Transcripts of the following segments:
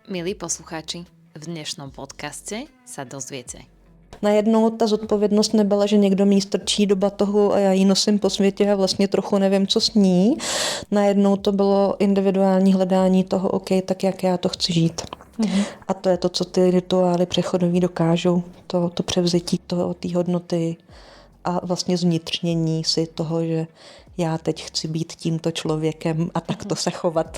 Milí poslucháči, v dnešnom podcaste sa dozviete. Najednou ta zodpovědnost nebyla, že někdo mi strčí do batohu a já ji nosím po světě a vlastně trochu nevím, co s ní. Najednou to bylo individuální hledání toho, OK, tak jak já to chci žít. Mm-hmm. A to je to, co ty rituály přechodový dokážou. To převzetí té hodnoty a vlastně zvnitřnění si toho, že já teď chci být tímto člověkem a takto se chovat.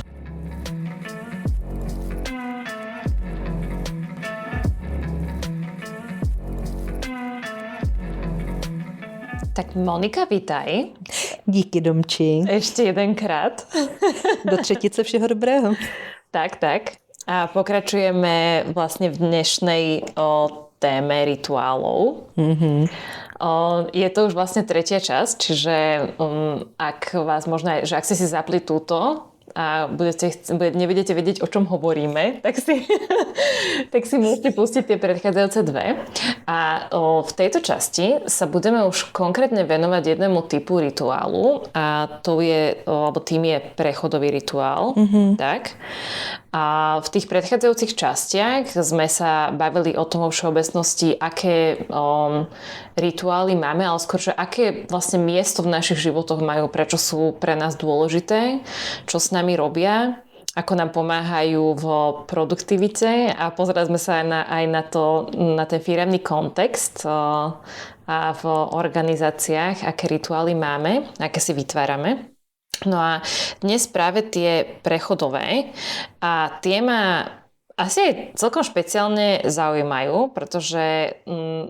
Tak Monika, vítaj. Díky, Domči. Ešte jedenkrát. Do třetice všeho dobrého. Tak. A pokračujeme vlastne v dnešnej téme rituálov. Mm-hmm. Je to už vlastne tretia časť, čiže ak vás možno, že ak ste si zapli túto a nebudete vedieť, o čom hovoríme, tak si môžete pustiť tie predchádzajúce dve. A v tejto časti sa budeme už konkrétne venovať jednému typu rituálu a tým je prechodový rituál. Mm-hmm. Tak. A v tých predchádzajúcich častiach sme sa bavili o tom vo všeobecnosti, aké rituály máme, ale skôr, že aké vlastne miesto v našich životoch majú, prečo sú pre nás dôležité, čo s nami robia, ako nám pomáhajú v produktivite a pozerali sme sa aj na ten firemný kontext a v organizáciách, aké rituály máme, aké si vytvárame. No a dnes práve tie prechodové a tie ma asi aj celkom špeciálne zaujímajú, pretože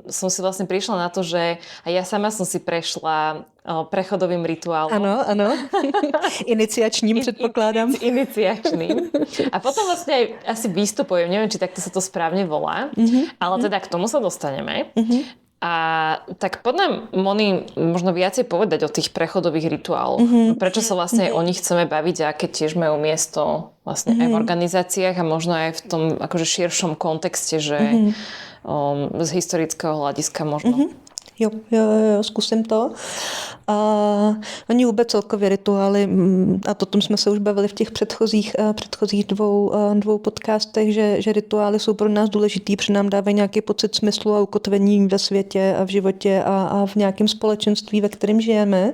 som si vlastne prišla na to, že aj ja sama som si prešla prechodovým rituálom. Ano. Iniciačním předpokládám. Iniciačným. A potom vlastne aj asi vystupujem, neviem, či takto sa to správne volá, ale teda k tomu sa dostaneme. A tak poďme, Moni, možno viacej povedať o tých prechodových rituáloch. Prečo sa vlastne o nich chceme baviť a aké tiež majú miesto vlastne aj v organizáciách a možno aj v tom akože širšom kontexte, že z historického hľadiska možno. Jo, zkusím to. Oni vůbec celkově rituály, a o tom jsme se už bavili v těch předchozích dvou podcastech, že rituály jsou pro nás důležitý, protože nám dávají nějaký pocit smyslu a ukotvení ve světě a v životě a v nějakém společenství, ve kterém žijeme.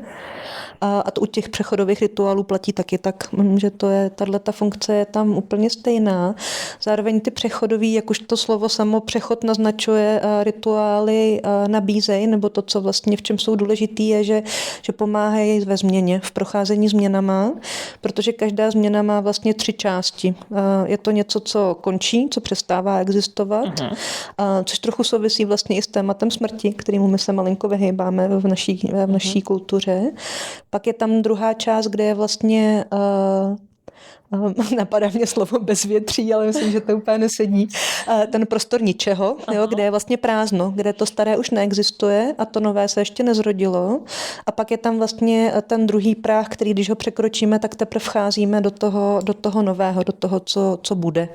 A to u těch přechodových rituálů platí taky tak, že tato funkce je tam úplně stejná. Zároveň ty přechodový, jak už to slovo samo přechod naznačuje, rituály nabízejí, nebo to, co vlastně v čem jsou důležitý, je, že pomáhají ve změně, v procházení změnama, protože každá změna má vlastně 3 části. Je to něco, co končí, co přestává existovat, což trochu souvisí vlastně i s tématem smrti, kterému my se malinko vyhýbáme v naší kultuře. Pak je tam druhá část, kde je vlastně, napadá mě slovo bezvětří, ale myslím, že to úplně nesedí, ten prostor ničeho, jo, kde je vlastně prázdno, kde to staré už neexistuje a to nové se ještě nezrodilo. A pak je tam vlastně ten druhý práh, který když ho překročíme, tak teprve vcházíme do toho nového, do toho, co bude.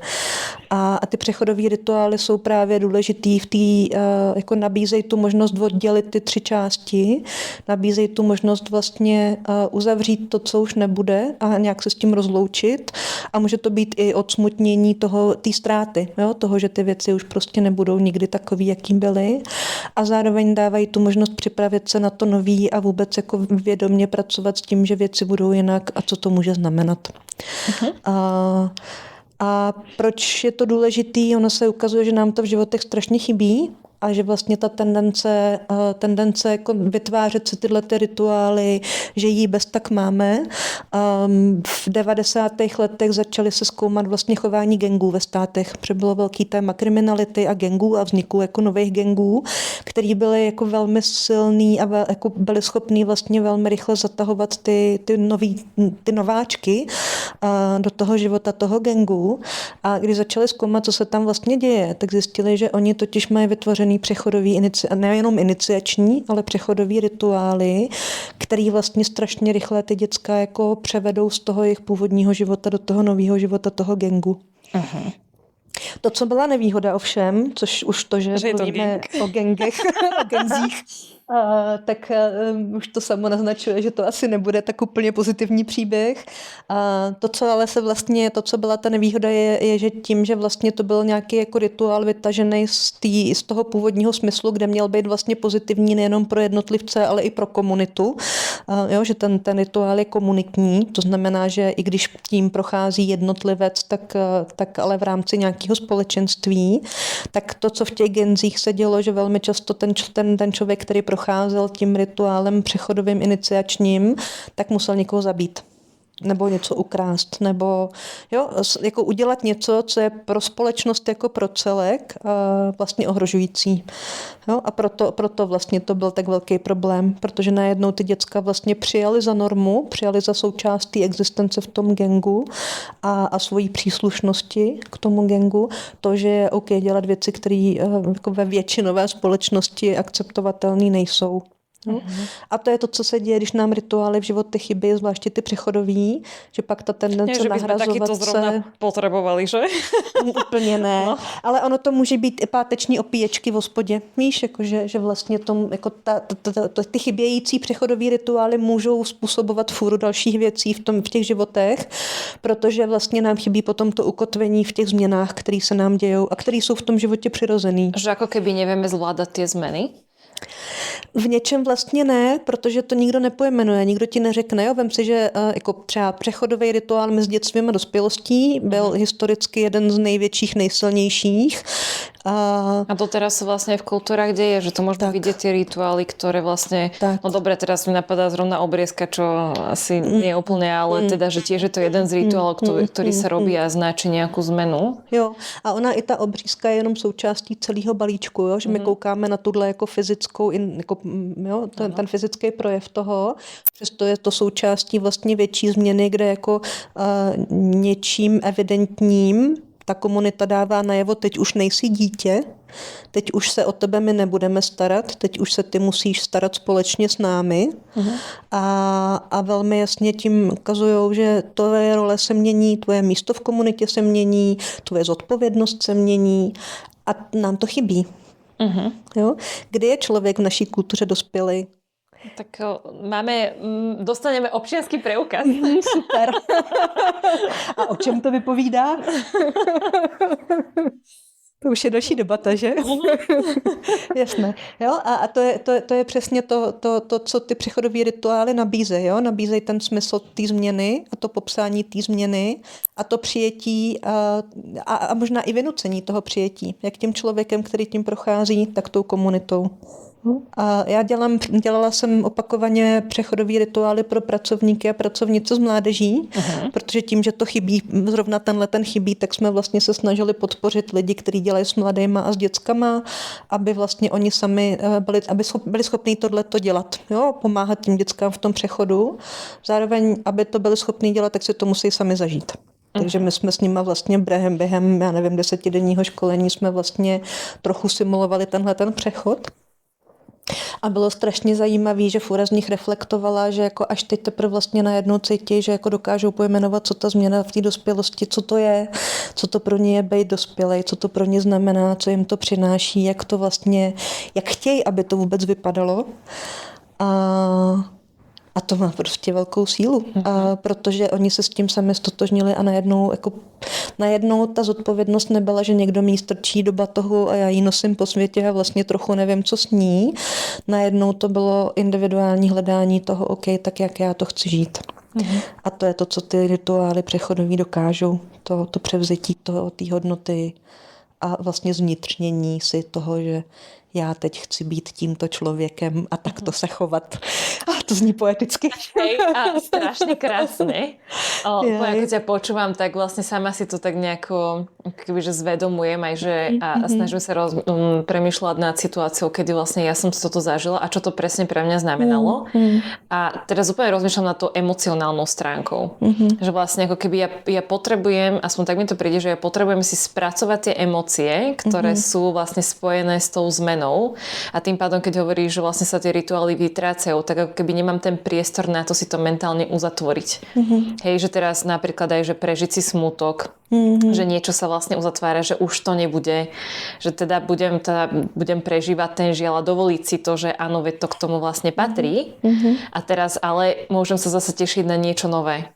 A ty přechodové rituály jsou právě důležitý v té, jako nabízejí tu možnost oddělit ty 3 části, nabízejí tu možnost vlastně uzavřít to, co už nebude a nějak se s tím rozloučit. A může to být i odsmutnění té ztráty, jo? Toho, že ty věci už prostě nebudou nikdy takový, jaký byly. A zároveň dávají tu možnost připravit se na to nový a vůbec jako vědomě pracovat s tím, že věci budou jinak a co to může znamenat. A proč je to důležitý? Ono se ukazuje, že nám to v životech strašně chybí a že vlastně ta tendence jako vytvářet si tyhle rituály, že jí bez tak máme. V 90. letech začaly se zkoumat vlastně chování gangů ve státech, protože bylo velký téma kriminality a gangů a vzniku jako nových gangů, který byly jako velmi silný a jako byli schopní vlastně velmi rychle zatahovat ty nováčky do toho života toho gangu. A když začali zkoumat, co se tam vlastně děje, tak zjistili, že oni totiž mají vytvořený přechodový, nejenom iniciační, ale přechodový rituály, který vlastně strašně rychle ty děcka jako převedou z toho jejich původního života do toho nového života toho gangu. Uh-huh. To, co byla nevýhoda ovšem, což už to, že mluvíme o gangech, o gangzích, tak už to samo naznačuje, že to asi nebude tak úplně pozitivní příběh. To, co ale se vlastně, to, co byla ta nevýhoda, je, že tím, že vlastně to byl nějaký jako rituál vytažený z toho původního smyslu, kde měl být vlastně pozitivní nejenom pro jednotlivce, ale i pro komunitu. Jo, že ten rituál je komunitní, to znamená, že i když tím prochází jednotlivec, tak ale v rámci nějakého společenství, tak to, co v těch genzích se dělo, že velmi často ten člověk, který procházel tím rituálem přechodovým iniciačním, tak musel někoho zabít. Nebo něco ukrást, nebo jako udělat něco, co je pro společnost jako pro celek vlastně ohrožující. Jo? A proto vlastně to byl tak velký problém, protože najednou ty děcka vlastně přijali za normu, přijali za součást té existence v tom gangu a svojí příslušnosti k tomu gangu, to, že je OK dělat věci, které jako ve většinové společnosti akceptovatelné nejsou. A to je to, co se děje, když nám rituály v životě chybí, zvláště ty přechodový, že pak ta tendence nahrazovat se... zrovna potřebovali, že? Úplně ne, no. Ale ono to může být i páteční opíječky v hospodě. Víš, jako že vlastně jako ty chybějící přechodový rituály můžou způsobovat fůru dalších věcí v těch životech, protože vlastně nám chybí potom to ukotvení v těch změnách, které se nám dějou a které jsou v tom životě přirozený. Že jako keby nevieme zvládat ty změny? V něčem vlastně ne, protože to nikdo nepojmenuje, nikdo ti neřekne. Jo? Vem si, že jako třeba přechodový rituál mezi dětstvím a dospělostí byl historicky jeden z největších, nejsilnějších. A to teraz vlastne v kultúrach deje, že to môžeme vidieť tie rituály, ktoré vlastne, no dobre, teraz mi napadá zrovna obriezka, čo asi nie úplne, ale teda, že tiež je to jeden z rituálov, ktorý sa robí a značí nejakú zmenu. Jo, a ona i ta obřízka je jenom součástí celého balíčku, jo? Že my koukáme na tuhle jako fyzickou, jako, jo, ten fyzický projev toho, přesto je to součástí vlastně větší změny, kde jako něčím evidentním ta komunita dává najevo, teď už nejsi dítě, teď už se o tebe my nebudeme starat, teď už se ty musíš starat společně s námi a velmi jasně tím ukazujou, že tvoje role se mění, tvoje místo v komunitě se mění, tvoje zodpovědnost se mění a nám to chybí. Jo? Kdy je člověk v naší kultuře dospělý? Tak dostaneme občiansky preukaz. Super. A o čem to vypovídá? To už je další debata, že? Jasné. Jo? A to je přesně to, co ty přechodové rituály nabízejí. Jo? Nabízejí ten smysl té změny a to popsání té změny a to přijetí a možná i vynucení toho přijetí. Jak tím člověkem, který tím prochází, tak tou komunitou. A já dělala jsem opakovaně přechodové rituály pro pracovníky a pracovnice z mládeží, protože tím, že to chybí, zrovna ten chybí, tak jsme vlastně se snažili podpořit lidi, kteří dělají s mladýma a s dětskama, aby vlastně oni sami byli schopní tohleto dělat, jo? Pomáhat tím dětskám v tom přechodu. Zároveň, aby to byli schopní dělat, tak si to musí sami zažít. Takže my jsme s nima vlastně během, já nevím, 10denního školení jsme vlastně trochu simulovali ten přechod. A bylo strašně zajímavé, že fura z nich reflektovala, že jako až teď teprve vlastně najednou cítí, že jako dokážou pojmenovat, co ta změna v té dospělosti, co to je, co to pro ně je být dospělej, co to pro ně znamená, co jim to přináší, jak to vlastně, jak chtějí, aby to vůbec vypadalo. A to má prostě velkou sílu, protože oni se s tím sami stotožnili a najednou ta zodpovědnost nebyla, že někdo mi strčí do batohu a já ji nosím po světě a vlastně trochu nevím, co s ní. Najednou to bylo individuální hledání toho, OK, tak jak já to chci žít. A to je to, co ty rituály přechodový dokážou. To převzetí té hodnoty a vlastně zvnitřnění si toho, že já teď chci být tímto člověkem a takto se chovat. A to zní poeticky. A strašne krásne. Ako ťa počúvam, tak vlastne sama si to tak nejako kebyže zvedomujem aj, že a snažím sa premýšľať nad situáciou, kedy vlastne ja som si toto zažila a čo to presne pre mňa znamenalo. A teraz úplne rozmýšľam nad tou emocionálnou stránkou. Že vlastne ako keby ja potrebujem, aspoň tak mi to príde, že ja potrebujem si spracovať tie emócie, ktoré sú vlastne spojené s tou zmenou. zmenou a tým pádom, keď hovoríš, že vlastne sa tie rituály vytrácajú, tak ako keby nemám ten priestor na to si to mentálne uzatvoriť. Hej, že teraz napríklad aj, že prežiť si smútok, že niečo sa vlastne uzatvára, že už to nebude, že teda budem prežívať ten žiaľ a dovoliť si to, že áno, veď to k tomu vlastne patrí a teraz ale môžem sa zase tešiť na niečo nové.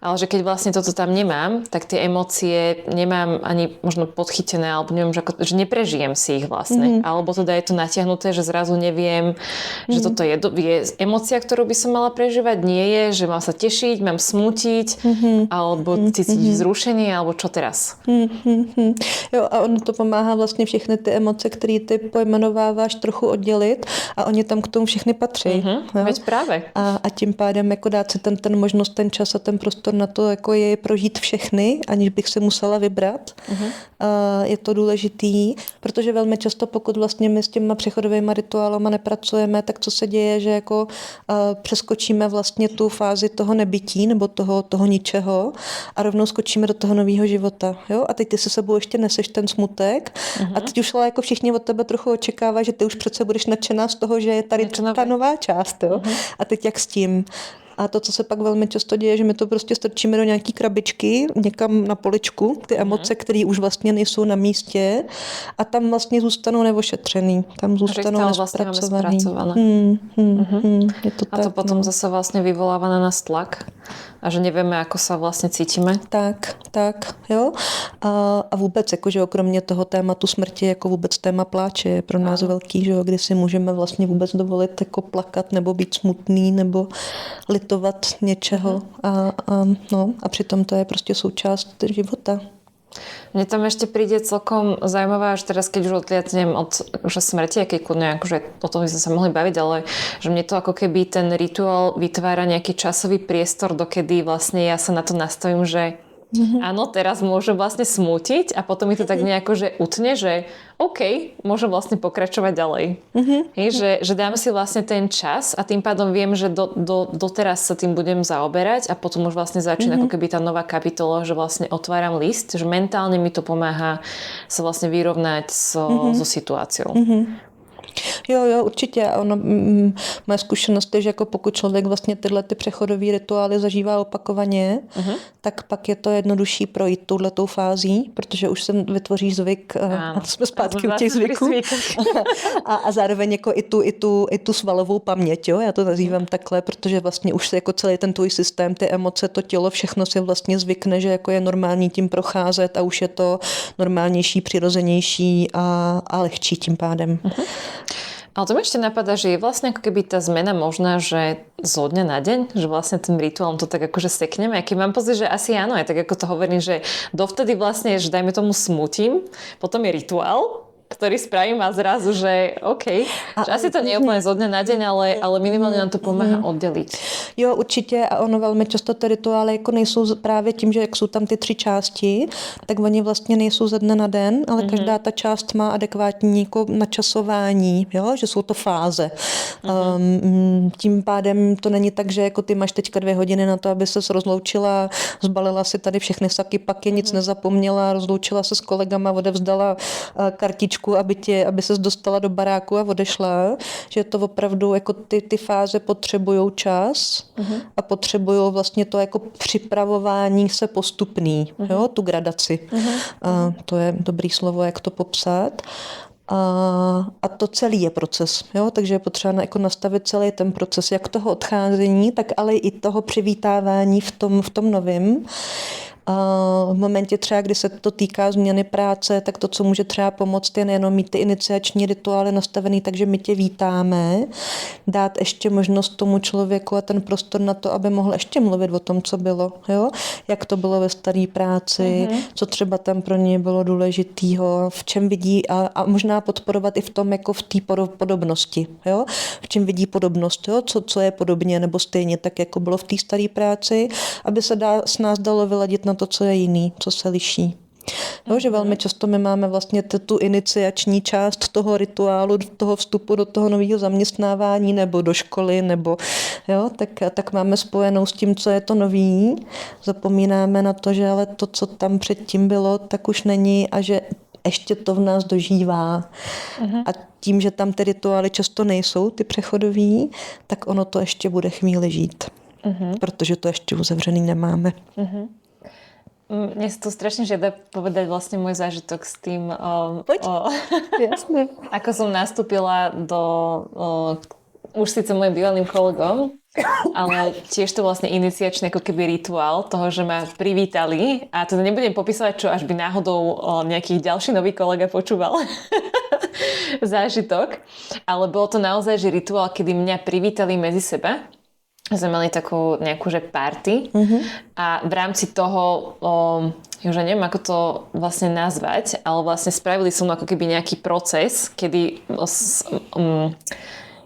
Ale že keď vlastne toto tam nemám, tak tie emócie nemám ani možno podchytené, alebo neviem, že neprežijem si ich vlastne. Alebo teda je to natiahnuté, že zrazu neviem, že toto je emócia, ktorú by som mala prežívať, nie je, že mám sa tešiť, mám smútiť, alebo cítiť vzrušenie, alebo čo teraz? Jo, a ono to pomáhá vlastně všechny ty emoce, které ty pojmenováváš, trochu oddělit a oni tam k tomu všechny patří. Veď právě. A tím pádem jako dát si ten možnost, ten čas a ten prostor na to, jako je prožít všechny, aniž bych se musela vybrat. Je to důležitý, protože velmi často, pokud vlastně my s těma přechodovými rituálama nepracujeme, tak co se děje, že jako přeskočíme vlastně tu fázi toho nebytí nebo toho ničeho a rovnou skočíme do toho nového života. Jo? A teď ty se sebou ještě neseš ten smutek a teď už ale jako všichni od tebe trochu očekávají, že ty už přece budeš nadšená z toho, že je tady ta nová část. Jo? A teď jak s tím? A to, co se pak velmi často děje, že my to prostě strčíme do nějaký krabičky, někam na poličku, ty emoce, které už vlastně nejsou na místě a tam vlastně zůstanou neošetřený. Tam zůstanou nespracovaný. Je to a to potom zase vlastně vyvolává na nás tlak a že nevieme, ako sa vlastně cítíme. Tak, jo. A vůbec, jakože kromě toho tématu smrti, jako vůbec téma pláče je pro nás velký, že jo, kdy si můžeme vlastně vůbec dovolit jako plakat nebo být smutný nebo litovat něčeho a přitom to je prostě součást života. Mne tam ešte príde celkom zaujímavé, že teraz keď už odliadnem od smrti, aký kľudne, akože o tom by sme sa mohli baviť, ale že mne to ako keby ten rituál vytvára nejaký časový priestor, dokedy vlastne ja sa na to nastavím, že áno, teraz môžem vlastne smútiť a potom mi to tak nejako, že utne, že OK, môžem vlastne pokračovať ďalej. Hej, že dám si vlastne ten čas a tým pádom viem, že doteraz sa tým budem zaoberať a potom už vlastne začína ako keby tá nová kapitola, že vlastne otváram list, že mentálne mi to pomáha sa vlastne vyrovnať so situáciou. Jo, určitě. Ono, moje zkušenost je, že jako pokud člověk vlastně tyhle ty přechodové rituály zažívá opakovaně, tak pak je to jednodušší projít touhletou fází, protože už se vytvoří zvyk a jsme zpátky u těch zvyků. A zároveň jako i tu svalovou paměť, jo? Já to nazývám takhle, protože vlastně už se jako celý ten tvůj systém, ty emoce, to tělo, všechno si vlastně zvykne, že jako je normální tím procházet a už je to normálnější, přirozenější a lehčí tím pádem. Ale to mi ešte napadá, že je vlastne ako keby tá zmena možná, že zo dňa na deň, že vlastne tým rituálom to tak akože sekneme. Aký mám pocit, že asi áno, aj tak ako to hovorím, že dovtedy vlastne, že dajme tomu smutím, potom je rituál, ktorý spravím a zrazu, že OK, že asi to nie je úplne zo dňa na deň, ale minimálně nám to pomáhá oddělit. Jo, určitě a ono velmi často ty rituály jako nejsou právě tím, že jak jsou tam ty 3 části, tak oni vlastně nejsou ze dne na den, ale každá ta část má adekvátní jako načasování, jo, že jsou to fáze. Tím pádem to není tak, že jako ty máš teďka 2 hodiny na to, aby ses rozloučila, zbalila si tady všechny saky, paky, nic nezapomněla, rozloučila se s kolegama, odevzdala kartičku, aby ses dostala do baráku a odešla, že to opravdu jako ty fáze potřebujou čas a potřebujou vlastně to jako připravování se postupný, jo, tu gradaci. To je dobrý slovo, jak to popsat. A to celý je proces, jo? Takže je potřeba jako nastavit celý ten proces, jak toho odcházení, tak ale i toho přivítávání v tom novém. V momentě třeba, kdy se to týká změny práce, tak to, co může třeba pomoct, je nejenom mít ty iniciační rituály nastavený, takže my tě vítáme, dát ještě možnost tomu člověku a ten prostor na to, aby mohl ještě mluvit o tom, co bylo, jo? Jak to bylo ve staré práci, co třeba tam pro ně bylo důležitýho, v čem vidí a možná podporovat i v tom, jako v té podobnosti, jo? V čem vidí podobnost, jo? Co je podobně nebo stejně tak, jako bylo v té staré práci, aby se s nás dalo vyladit na to, co je jiný, co se liší. Jo, že velmi často my máme vlastně tu iniciační část toho rituálu, toho vstupu do toho nového zaměstnávání nebo do školy, nebo jo, tak máme spojenou s tím, co je to nový. Zapomínáme na to, že ale to, co tam předtím bylo, tak už není a že ještě to v nás dožívá. A tím, že tam ty rituály často nejsou, ty přechodový, tak ono to ještě bude chvíli žít. Protože to ještě uzavřený nemáme. Mne sa to strašne žiada povedať vlastne môj zážitok s tým, Jasne. ako som nastúpila do už síce môjim bývalým kolegom, ale tiež to vlastne iniciačný ako keby rituál toho, že ma privítali a teda nebudem popísať, čo až by náhodou nejaký ďalší nový kolega počúval zážitok, ale bolo to naozaj že rituál, kedy mňa privítali medzi seba. Sme mali takú nejakú, že party a v rámci toho, už neviem, ako to vlastne nazvať, ale vlastne spravili som ako keby nejaký proces, kedy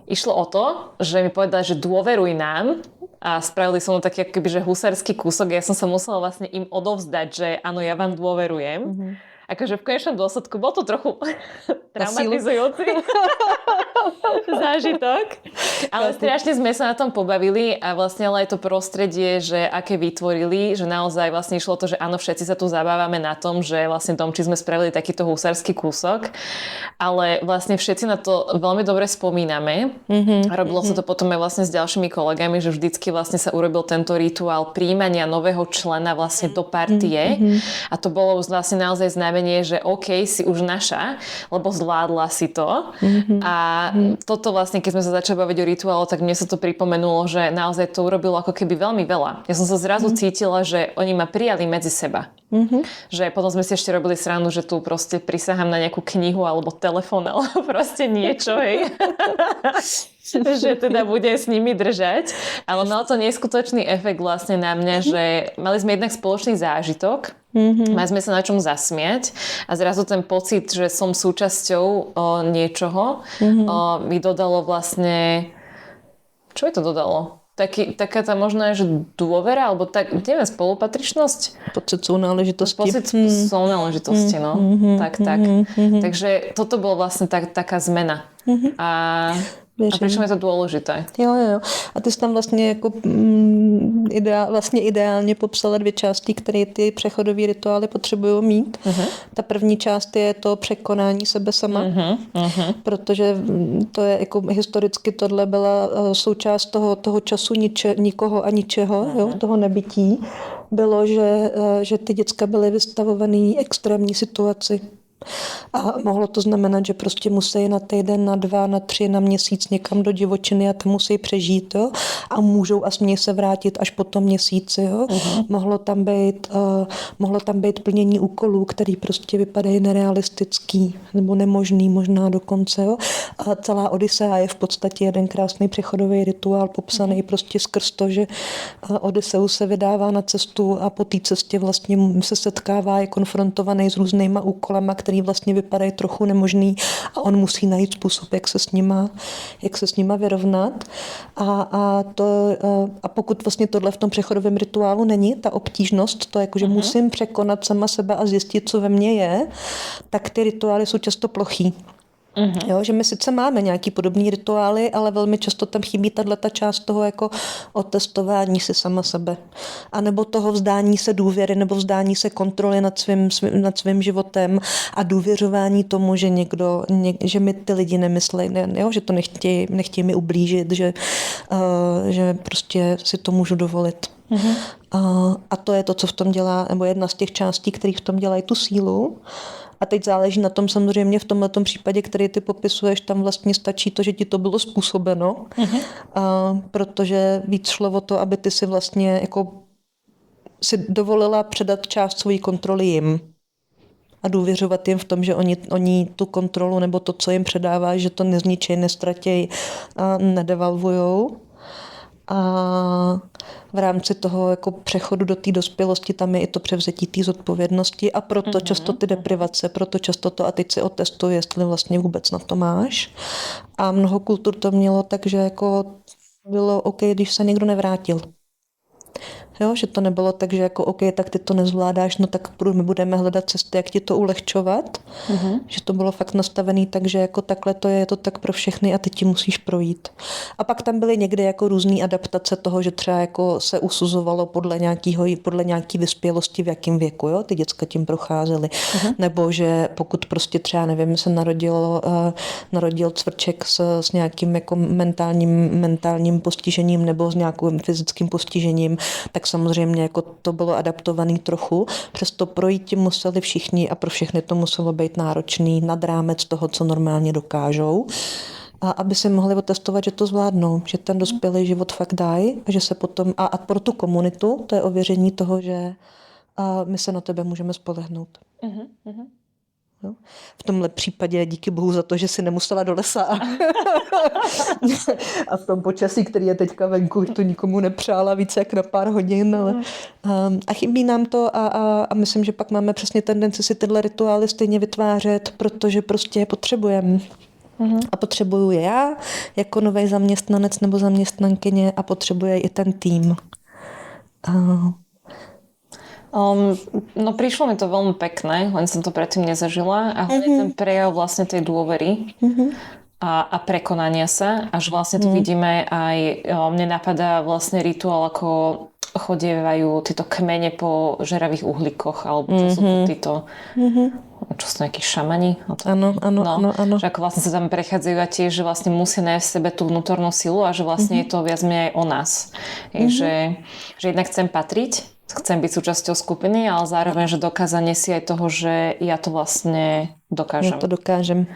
išlo o to, že mi povedali, že dôveruj nám a spravili som taký ako keby, že husarský kúsok. Ja som sa musela vlastne im odovzdať, že áno, ja vám dôverujem. Akože v konečnom dôsledku bol to trochu traumatizujúci zážitok, ale strašne sme sa na tom pobavili a vlastne ale aj to prostredie, že aké vytvorili, že naozaj vlastne išlo to, že áno, všetci sa tu zabávame na tom, že vlastne Domči sme spravili takýto husarský kúsok, ale vlastne všetci na to veľmi dobre spomíname. Robilo sa to potom aj vlastne s ďalšími kolegami, že vždycky vlastne sa urobil tento rituál príjmania nového člena vlastne do partie a to bolo vlastne naozaj znamená, že OK, si už naša, lebo zvládla si to. A toto vlastne, keď sme sa začali baviť o rituálu, tak mne sa to pripomenulo, že naozaj to urobilo ako keby veľmi veľa. Ja som sa zrazu cítila, že oni ma prijali medzi seba. Že potom sme si ešte robili srandu, že tu proste prisahám na nejakú knihu alebo telefón alebo proste niečo, hej. Že teda budem s nimi držať. Ale malo to neskutočný efekt vlastne na mňa, že mali sme jednak spoločný zážitok, mali sme sa na čom zasmiať a zrazu ten pocit, že som súčasťou niečoho, mi dodalo vlastne... Čo mi to dodalo? Taká tá možná, že dôvera, alebo tak, neviem, spolupatričnosť? Pocit súnáležitosti. Pocit súnáležitosti, no. Tak. Takže toto bolo vlastne taká zmena. A prišlo mi to dôležité. Jo. A ty jsi tam vlastně jako ideálně popsala dvě části, které ty přechodové rituály potřebují mít. Ta první část je to překonání sebe sama, protože to je jako historicky tohle byla součást toho času nikoho a ničeho, jo, toho nebytí. Bylo, že ty děcka byly vystavované extrémní situaci. A mohlo to znamenat, že prostě musí na týden, na 2, na 3, na měsíc někam do divočiny a tam musí přežít, jo? A můžou a smějí se vrátit až po tom měsíci. Jo? Mohlo tam být plnění úkolů, který prostě vypadají nerealistický nebo nemožný možná dokonce. Jo? A celá Odysea je v podstatě jeden krásný přechodový rituál popsaný prostě skrz to, že Odysseus se vydává na cestu a po té cestě vlastně se setkává, je konfrontovaný s různýma úkolama, který vlastně vypadají trochu nemožný a on musí najít způsob, jak se s nima vyrovnat. A pokud vlastně tohle v tom přechodovém rituálu není, ta obtížnost, to jako, že musím překonat sama sebe a zjistit, co ve mně je, tak ty rituály jsou často plochý. Jo, že my sice máme nějaký podobný rituály, ale velmi často tam chybí tato část toho jako otestování si sama sebe. A nebo toho vzdání se důvěry, nebo vzdání se kontroly nad svým životem a důvěřování tomu, že že mi ty lidi nemyslejí, jo, že to nechtějí mi ublížit, že prostě si to můžu dovolit. A to je to, co v tom dělá, nebo jedna z těch částí, které v tom dělají tu sílu. A teď záleží na tom samozřejmě v tomhletom případě, který ty popisuješ, tam vlastně stačí to, že ti to bylo způsobeno, protože víc šlo o to, aby ty si vlastně jako si dovolila předat část své kontroly jim a důvěřovat jim v tom, že oni tu kontrolu nebo to, co jim předává, že to nezničej, nestratěj a nedevalvujou. A v rámci toho jako přechodu do té dospělosti tam je i to převzetí té zodpovědnosti a proto často ty deprivace, proto často to a teď si otestuj, jestli vlastně vůbec na to máš. A mnoho kultur to mělo tak, že jako bylo OK, když se někdo nevrátil. Jo, že to nebylo tak, že jako OK, tak ty to nezvládáš, no tak my budeme hledat cesty, jak ti to ulehčovat. Že to bylo fakt nastavený tak, že jako takhle to je to tak pro všechny a ty ti musíš projít. A pak tam byly někdy jako různé adaptace toho, že třeba jako se usuzovalo podle nějaký vyspělosti v jakém věku, jo, ty děcka tím procházely. Nebo že pokud prostě třeba, nevím, se narodil cvrček s nějakým jako mentálním postižením nebo s nějakým fyzickým postižením, tak samozřejmě jako to bylo adaptovaný trochu. Přesto projít tím museli všichni a pro všechny to muselo být náročný nad rámec toho, co normálně dokážou. A aby si mohli otestovat, že to zvládnou, že ten dospělý život fakt dají a že se potom, a pro tu komunitu to je ověření toho, že my se na tebe můžeme spolehnout. No. V tomhle případě díky bohu za to, že si nemusela do lesa. A v tom počasí, který je teďka venku, to nikomu nepřála více jak na pár hodin. Ale, a chybí nám to a myslím, že pak máme přesně tendenci si tyhle rituály stejně vytvářet, protože prostě je potřebujeme. A potřebuju je já jako nový zaměstnanec nebo zaměstnankyně a potřebuje i ten tým. No prišlo mi to veľmi pekné, len som to predtým nezažila a hlavne ten prejav vlastne tej dôvery a prekonania sa, až vlastne tu vidíme aj, mne napadá vlastne rituál, ako chodievajú títo kmene po žeravých uhlíkoch, alebo čo sú to títo, čo sú nejakí šamani? Áno. Že ako vlastne sa tam prechádzajú a tiež, že vlastne musia nájsť v sebe tú vnútornú silu a že vlastne je to viac menej aj o nás. Že jednak chcem patriť, chcem byť súčasťou skupiny, ale zároveň, že dokázanie si aj toho, že ja to vlastne dokážem. Ja to dokážem.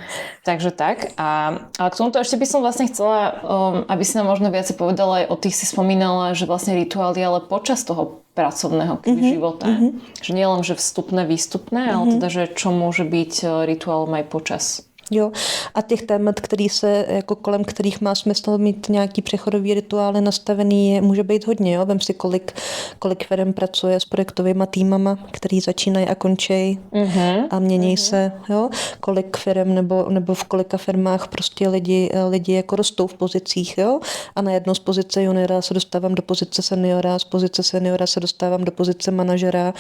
Takže tak. Ale k tomuto ešte by som vlastne chcela, aby si nám možno viac povedala aj o tých, si spomínala, že vlastne rituály, ale počas toho pracovného života. Že nie len, že vstupné, výstupné, ale teda, že čo môže byť rituálom aj počas. Jo, a těch témat, jako kolem kterých má smysl mít nějaký přechodový rituály nastavený, může být hodně. Jo? Vem si, kolik firem pracuje s projektovými týmama, který začínají a končí a mění se. Jo? Kolik firem nebo v kolika firmách prostě lidi jako rostou v pozicích. Jo? A najednou z pozice juniora se dostávám do pozice seniora, z pozice seniora se dostávám do pozice manažera.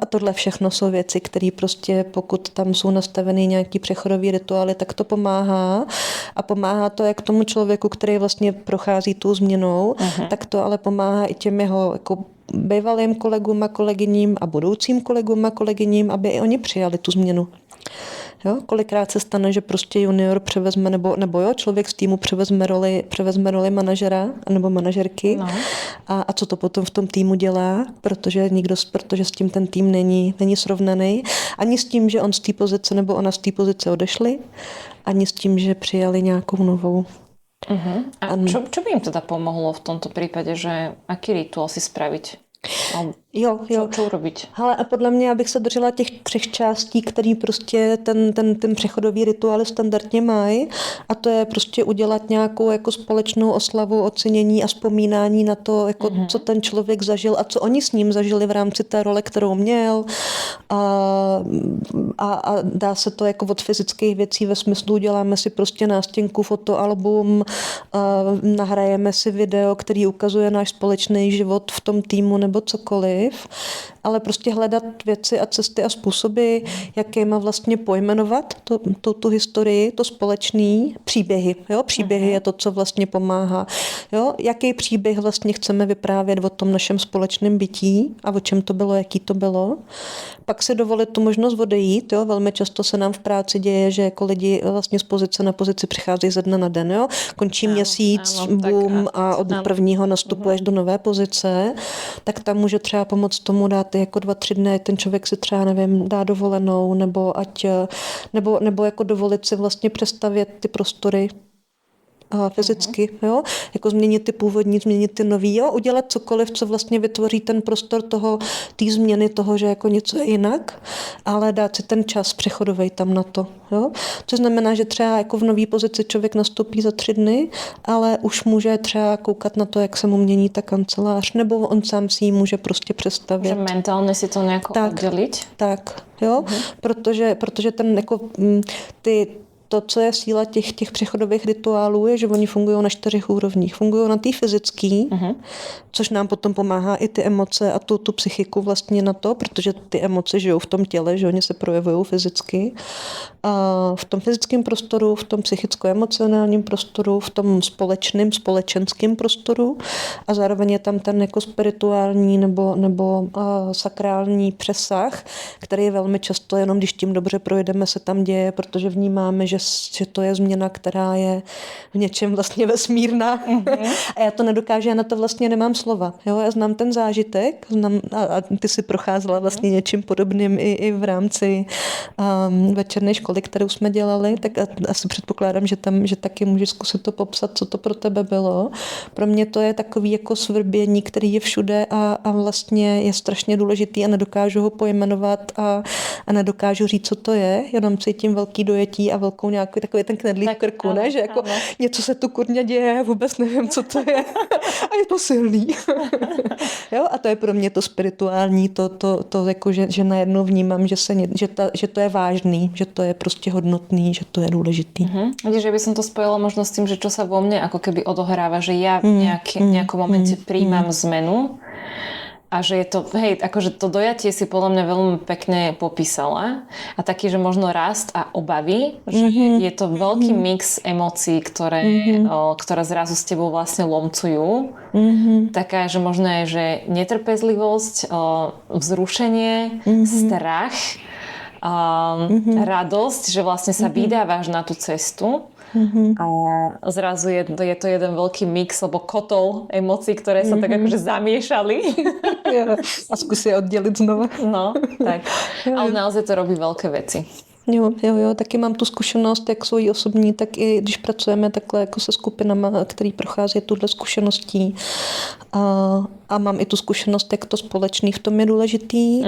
A tohle všechno jsou věci, které prostě, pokud tam jsou nastaveny nějaký přechodový rituály, tak to pomáhá. A pomáhá to jak tomu člověku, který vlastně prochází tou změnou, tak to ale pomáhá i těm jeho jako bývalým kolegům a kolegyním a budoucím kolegům a kolegyním, aby i oni přijali tu změnu. Jo? Kolikrát se stane, že prostě junior převezme, nebo člověk z týmu převezme roli manažera nebo manažerky. No. A co to potom v tom týmu dělá, protože s tím ten tým není srovnaný. Ani s tím, že on z té pozice nebo ona z té pozice odešli, ani s tím, že přijali nějakou novou. A čo by im teda pomohlo v tomto prípade, že aký rituál si spraviť? Jo. Co urobiť? Ale a podle mě, abych se držela těch 3 částí, který prostě ten přechodový rituál standardně mají, a to je prostě udělat nějakou jako společnou oslavu, ocenění a vzpomínání na to, jako co ten člověk zažil a co oni s ním zažili v rámci té role, kterou měl. A dá se to jako od fyzických věcí ve smyslu, uděláme si prostě nástěnku, fotoalbum, nahrajeme si video, který ukazuje náš společný život v tom týmu nebo cokoliv, ale prostě hledat věci a cesty a způsoby, jakýma vlastně pojmenovat tu historii, to společný příběhy. Jo? Příběhy je to, co vlastně pomáhá. Jo? Jaký příběh vlastně chceme vyprávět o tom našem společném bytí a o čem to bylo, jaký to bylo. Pak si dovolit tu možnost odejít. Jo? Velmi často se nám v práci děje, že jako lidi vlastně z pozice na pozici přicházejí ze dne na den. Jo? Končí měsíc, boom, a od prvního nastupuješ do nové pozice, tak tam může třeba pomoct tomu dát jako 2-3 dny, ten člověk si třeba, nevím, dá dovolenou, nebo jako dovolit si vlastně přestavět ty prostory fyzicky, jo? Jako změnit ty původní, změnit ty nový, jo? Udělat cokoliv, co vlastně vytvoří ten prostor té změny toho, že jako něco je jinak, ale dát si ten čas přechodovej tam na to, jo? Což znamená, že třeba jako v nový pozici člověk nastoupí za 3 dny, ale už může třeba koukat na to, jak se mu mění ta kancelář, nebo on sám si ji může prostě přestavět. Že mentálně si to nějak oddělit? Tak, jo? Protože ten jako to, co je síla těch přechodových rituálů, je, že oni fungují na 4 úrovních. Fungují na té fyzický, což nám potom pomáhá i ty emoce a tu psychiku vlastně na to, protože ty emoce žijou v tom těle, že oni se projevují fyzicky. A v tom fyzickém prostoru, v tom psychicko-emocionálním prostoru, v tom společenském prostoru a zároveň je tam ten jako spirituální nebo sakrální přesah, který je velmi často, jenom když tím dobře projedeme, se tam děje, protože vnímáme, že to je změna, která je v něčem vlastně vesmírná. A já to nedokážu, já na to vlastně nemám slova. Jo? Já znám ten zážitek, a ty si procházela vlastně něčím podobným i v rámci večerné školy, kterou jsme dělali, tak asi předpokládám, že taky můžeš zkusit to popsat, co to pro tebe bylo. Pro mě to je takový jako svrbění, který je všude a vlastně je strašně důležitý a nedokážu ho pojmenovat a nedokážu říct, co to je, jenom cítím velký dojetí a velkou nějaký takový ten knedlík v krku, ne? Že jako něco se tu kurňa děje, já vůbec nevím, co to je a je to silný. Jo? A to je pro mě to spirituální, to jako, že najednou vnímám, že to je vážný, že to je prostě hodnotný, že to je důležitý. Vidíš, že by som to spojila možno s tým, že čo sa vo mne ako keby odohráva, že ja v nejakom momente príjmam zmenu a že je to, hej, akože to dojatie si podľa mňa veľmi pekne popísala a taký, že možno rast a obavy, že je to veľký mix emócií, ktoré zrazu s tebou vlastne lomcujú. Taká, že možno je, že netrpezlivosť, vzrušenie, strach, radosť, že vlastne sa vydávaš na tú cestu a zrazu je to jeden veľký mix alebo kotol emócií, ktoré sa tak akože zamiešali. A zkus je oddělit znova. No, tak. Ale naozaj to robí veľké veci. Jo, taky mám tu zkušenost, jak svojí osobní, tak i když pracujeme takhle jako se skupinama, který prochází tuhle zkušeností. A mám i tu zkušenost, jak to společný v tom je důležitý.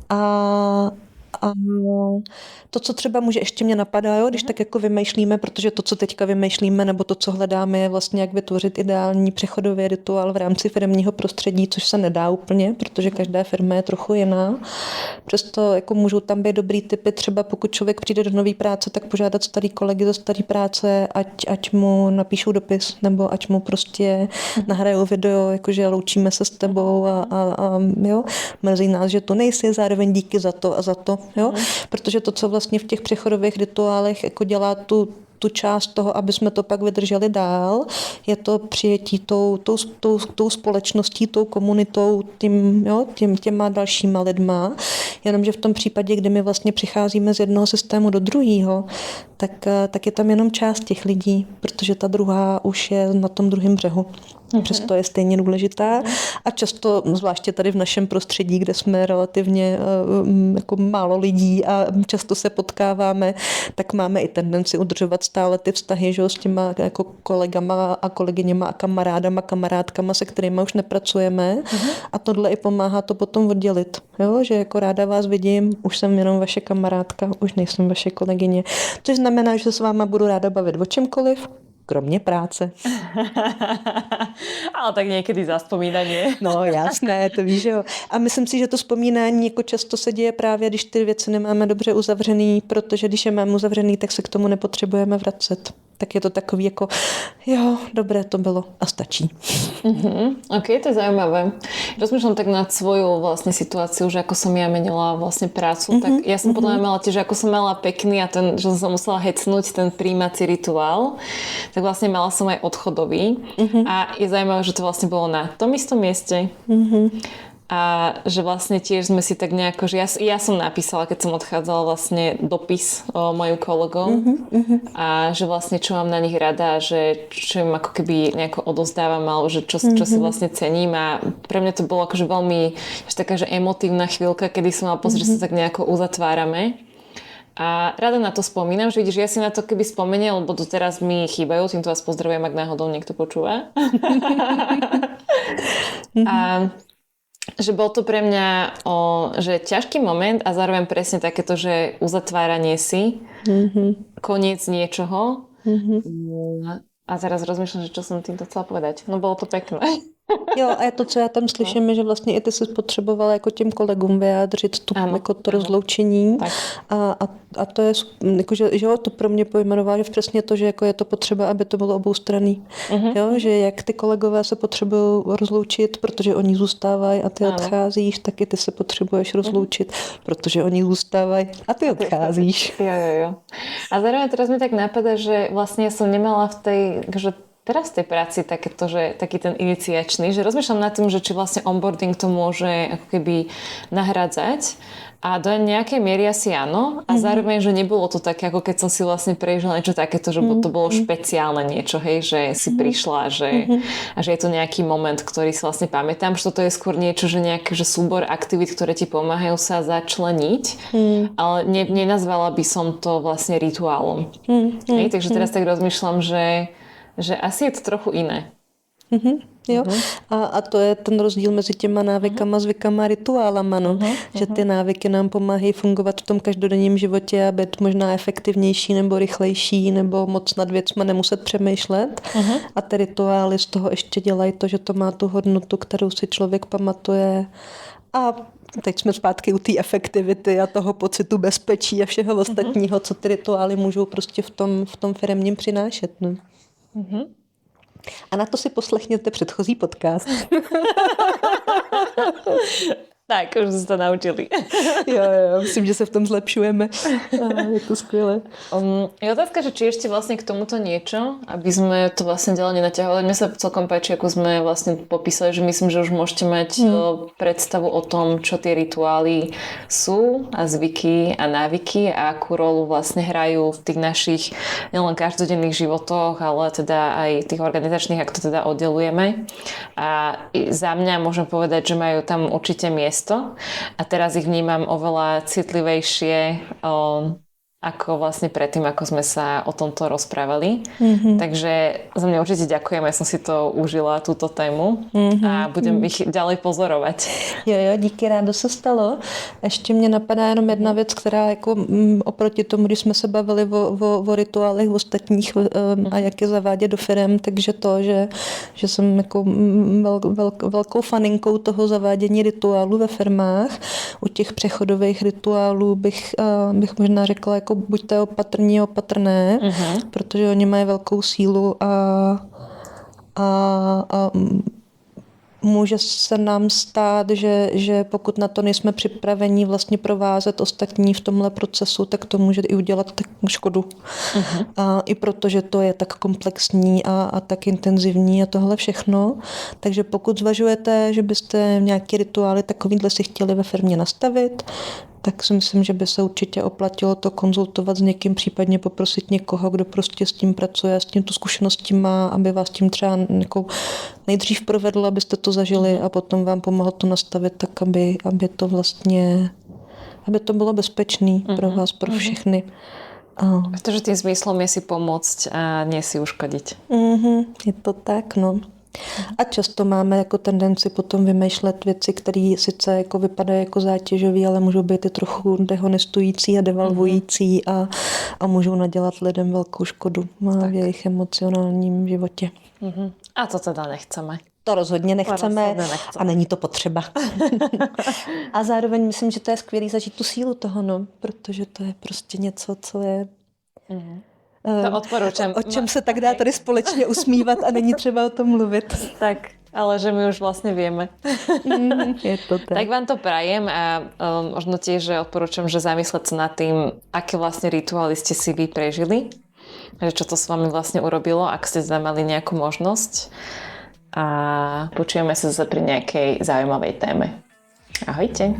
A to, co třeba může ještě mě napadá, jo, když tak jako vymýšlíme, protože to, co teďka vymýšlíme, nebo to, co hledáme, je vlastně jak vytvořit ideální přechodový rituál v rámci firemního prostředí, což se nedá úplně, protože každá firma je trochu jiná. Přesto jako můžou tam být dobrý tipy, třeba pokud člověk přijde do nové práce, tak požádat starý kolegy ze staré práce, ať mu napíšou dopis, nebo ať mu prostě nahrajou video, jakože loučíme se s tebou a jo, mrzí nás, že to nejsi, zároveň díky za to a za to. Jo? Protože to, co vlastně v těch přechodových rituálech jako dělá tu část toho, aby jsme to pak vydrželi dál, je to přijetí tou společností, tou komunitou, těma dalšíma lidma. Jenomže v tom případě, kdy my vlastně přicházíme z jednoho systému do druhého, tak je tam jenom část těch lidí, protože ta druhá už je na tom druhém břehu. Přesto je stejně důležitá a často, zvláště tady v našem prostředí, kde jsme relativně jako málo lidí a často se potkáváme, tak máme i tendenci udržovat stále ty vztahy, že, s těma jako kolegama a kolegyněma a kamarádama, kamarádkama, se kterými už nepracujeme. A tohle i pomáhá to potom oddělit. Jo? Že jako ráda vás vidím, už jsem jenom vaše kamarádka, už nejsem vaše kolegyně. Což znamená, že se s váma budu ráda bavit o čemkoliv, kromě práce. Ale tak někdy za vzpomínání. No jasné, to víš, jo. A myslím si, že to vzpomínání jako často se děje právě, když ty věci nemáme dobře uzavřený, protože když je máme uzavřený, tak se k tomu nepotřebujeme vracet. Tak je to takový jako, jo, dobré to bylo a stačí. OK, to je zaujímavé. Rozmýšľam tak nad svojou vlastne situáciu, že ako som ja menila vlastne prácu, tak ja som podľa mňa mala tiež, ako som mala pekný a že som sa musela hecnúť ten príjmací rituál, tak vlastne mala som aj odchodový a je zaujímavé, že to vlastne bolo na tom istom mieste. A že vlastne tiež sme si tak nejako, že ja som napísala, keď som odchádzala vlastne dopis mojim kolegom a že vlastne čo mám na nich rada, že čo im ako keby nejako odozdávam, alebo že čo si vlastne cením a pre mňa to bolo akože veľmi taká, že emotívna chvíľka, kedy som mala pocit, že sa tak nejako uzatvárame. A rada na to spomínam, že vidíš, ja si na to keby spomeniem, lebo doteraz mi chýbajú, týmto vás pozdravujem, ak náhodou niekto počúva. A že bol to pre mňa že ťažký moment a zároveň presne takéto, že uzatváranie si, koniec niečoho. A teraz rozmýšľam, že čo som týmto chcela povedať. No bolo to pekné. Jo, a to, co já tam slyším, je, že vlastně i ty jsi potřebovala jako těm kolegům vyjádřit jako to rozloučení. A to je, jako, že jo, to pro mě pojmenová, že přesně to, že jako je to potřeba, aby to bylo oboustranný. Jo, že jak ty kolegové se potřebují rozloučit, protože oni zůstávají a ty odcházíš, tak i ty se potřebuješ rozloučit, protože oni zůstávají a ty odcházíš. Jo. A zároveň teraz mi tak napadá, že vlastne som nemala v tej, že teraz v tej práci takéto, že taký ten iniciačný, že rozmýšľam nad tým, že či vlastne onboarding to môže ako keby nahradzať a do nejakej miery asi áno a zároveň, že nebolo to také, ako keď som si vlastne prežila niečo takéto, že to bolo špeciálne niečo, hej, že si prišla a že je to nejaký moment, ktorý si vlastne pamätám, že toto je skôr niečo, že nejaký že súbor aktivít, ktoré ti pomáhajú sa začleniť, ale nenazvala by som to vlastne rituálom. Hej, takže teraz tak rozmýšľam, že asi je to trochu iné. Jo? A to je ten rozdíl mezi těma návykama, zvykama a rituálama, no. Že ty návyky nám pomáhají fungovat v tom každodenním životě a být možná efektivnější nebo rychlejší nebo moc nad věcma nemuset přemýšlet. A ty rituály z toho ještě dělají to, že to má tu hodnotu, kterou si člověk pamatuje. A teď jsme zpátky u té efektivity a toho pocitu bezpečí a všeho ostatního, co ty rituály můžou prostě v tom firemním přinášet. No. A na to si poslechněte předchozí podcast. Tak, už sme sa naučili. Jo, myslím, že sa v tom zlepšujeme. Je to skvelé. Je otázka, že či ešte vlastne k tomuto niečo, aby sme to vlastne ďalej nenaťahovali. Mne sa celkom páči, ako sme vlastne popísali, že myslím, že už môžete mať predstavu o tom, čo tie rituály sú a zvyky a návyky a akú rolu vlastne hrajú v tých našich nielen každodenných životoch, ale teda aj tých organizačných, ak to teda oddelujeme. A za mňa môžem povedať, že majú tam určite miesto. A teraz ich vnímam oveľa citlivejšie ako vlastne predtým, ako sme sa o tomto rozprávali. Takže za mňa určite ďakujem, ja som si to užila, túto tému a budem ich ďalej pozorovať. Jo, díky, rádo se stalo. Ještě mě napadá jenom jedna věc, která jako oproti tomu, když jsme se bavili o rituálech ostatních a jak je zavádět do firem, takže to, že jsem jako velkou faninkou toho zavádění rituálů ve firmách. U těch přechodových rituálů bych možná řekla jako buďte opatrní a opatrné, protože oni mají velkou sílu a může se nám stát, že pokud na to nejsme připraveni vlastně provázet ostatní v tomhle procesu, tak to může i udělat tak škodu. A i protože to je tak komplexní a tak intenzivní a tohle všechno. Takže pokud zvažujete, že byste nějaké rituály takovýhle si chtěli ve firmě nastavit, tak si myslím, že by se určitě oplatilo to konzultovat s někým, případně poprosit někoho, kdo prostě s tím pracuje, s tímto zkušeností má, aby vás tím třeba jako nejdřív provedl, abyste to zažili a potom vám pomohl to nastavit tak, aby to vlastně, aby to bylo bezpečný pro vás, pro všechny. Protože tým zmyslom je si pomôcť a nie si uškodiť. Je to tak, no. A často máme jako tendenci potom vymýšlet věci, které sice jako vypadají jako zátěžové, ale můžou být i trochu dehonestující a devalvující a můžou nadělat lidem velkou škodu v jejich emocionálním životě. A to teda nechceme. To rozhodně nechceme a není to potřeba. A zároveň myslím, že to je skvělý zažít tu sílu toho, no, protože to je prostě něco, co je... To odporúčam. O čem se tak dá tady společně usmívat a není třeba o tom mluvit. Tak, ale že my už vlastne vieme. Je to tak. Tak vám to prajem a možno tiež že odporúčam, že zamysleť sa nad tým, aké vlastne rituály ste si vy prežili, že čo to s vami vlastne urobilo, ak ste teda mali nejakú možnosť a počujeme sa zase pri nejakej zaujímavej téme. Ahojte.